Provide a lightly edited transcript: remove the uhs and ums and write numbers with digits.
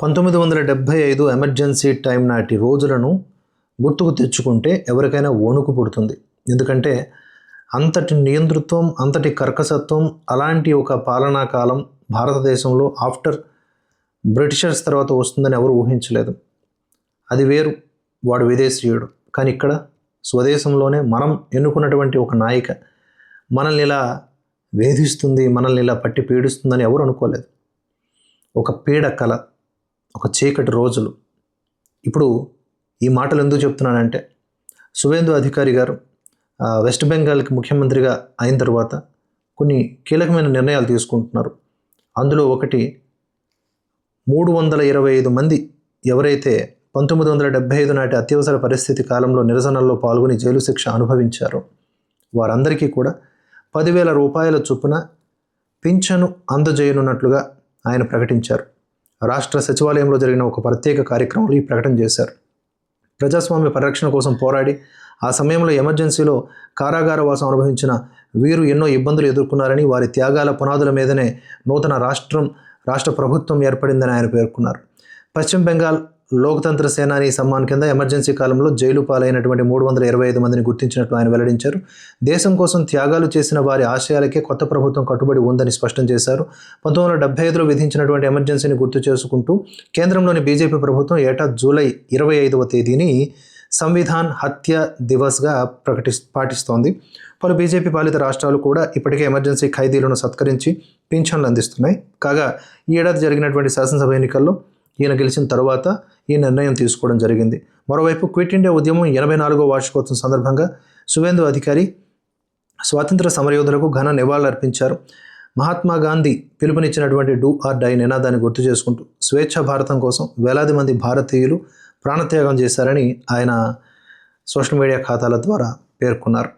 1975 emergency time నాటి రోజులను గుర్తుకు తెచ్చుకుంటే ఎవరికైనా వణుకు పుడుతుంది. ఎందుకంటే అంతటి నియంతృత్వం, అంతటి కర్కసత్వం, అలాంటి ఒక పాలనా కాలం భారతదేశంలో ఆఫ్టర్ బ్రిటిషర్స్ తర్వాత వస్తుందని ఎవరు ఊహించలేదు. అది వేరు, వాడు విదేశీయుడు. కానీ ఇక్కడ స్వదేశంలోనే మనం ఎన్నుకున్నటువంటి ఒక నాయిక మనల్ని ఇలా వేధిస్తుంది, మనల్ని ఇలా పట్టి పీడిస్తుందని ఎవరు అనుకోలేదు. ఒక పీడ కల, ఒక చీకటి రోజులు. ఇప్పుడు ఈ మాటలు ఎందుకు చెప్తున్నానంటే, సువేందు అధికారి గారు వెస్ట్ బెంగాల్కి ముఖ్యమంత్రిగా అయిన తర్వాత కొన్ని కీలకమైన నిర్ణయాలు తీసుకుంటున్నారు. అందులో ఒకటి, 325 మంది ఎవరైతే 1975 నాటి అత్యవసర పరిస్థితి కాలంలో నిరసనల్లో పాల్గొని జైలు శిక్ష అనుభవించారో వారందరికీ కూడా 10,000 రూపాయల చొప్పున పింఛను అందజేయనున్నట్లుగా ఆయన ప్రకటించారు. రాష్ట్ర సచివాలయంలో జరిగిన ఒక ప్రత్యేక కార్యక్రమంలో ఈ ప్రకటన చేశారు. ప్రజాస్వామ్య పరిరక్షణ కోసం పోరాడి ఆ సమయంలో ఎమర్జెన్సీలో కారాగార వాసం అనుభవించిన వీరు ఎన్నో ఇబ్బందులు ఎదుర్కొన్నారని, వారి త్యాగాల పునాదుల మీదనే నూతన రాష్ట్ర ప్రభుత్వం ఏర్పడిందని ఆయన పేర్కొన్నారు. పశ్చిమ బెంగాల్ లోక్తంత్ర సేనాని సమ్మాన్ కింద ఎమర్జెన్సీ కాలంలో జైలు పాలైనటువంటి 325 మందిని గుర్తించినట్లు ఆయన వెల్లడించారు. దేశం కోసం త్యాగాలు చేసిన వారి ఆశయాలకే కొత్త ప్రభుత్వం కట్టుబడి ఉందని స్పష్టం చేశారు. 1975లో విధించినటువంటి ఎమర్జెన్సీని గుర్తు చేసుకుంటూ కేంద్రంలోని బీజేపీ ప్రభుత్వం ఏటా జూలై 25వ తేదీని సంవిధాన్ హత్య దివస్గా పాటిస్తోంది. పలు బీజేపీ పాలిత రాష్ట్రాలు కూడా ఇప్పటికే ఎమర్జెన్సీ ఖైదీలను సత్కరించి పింఛన్లు అందిస్తున్నాయి. కాగా ఈ ఏడాది జరిగినటువంటి శాసనసభ ఎన్నికల్లో ఈయన గెలిచిన తరువాత ఈ నిర్ణయం తీసుకోవడం జరిగింది. మరోవైపు క్విట్ ఇండియా ఉద్యమం 84వ వార్షికోత్సవం సందర్భంగా సువేందు అధికారి స్వాతంత్ర సమరయోధులకు ఘన నివాళులర్పించారు. మహాత్మా గాంధీ పిలుపునిచ్చినటువంటి డూ ఆర్ డై నినాదాన్ని గుర్తు చేసుకుంటూ స్వేచ్ఛ భారతం కోసం వేలాది మంది భారతీయులు ప్రాణత్యాగం చేశారని ఆయన సోషల్ మీడియా ఖాతాల ద్వారా పేర్కొన్నారు.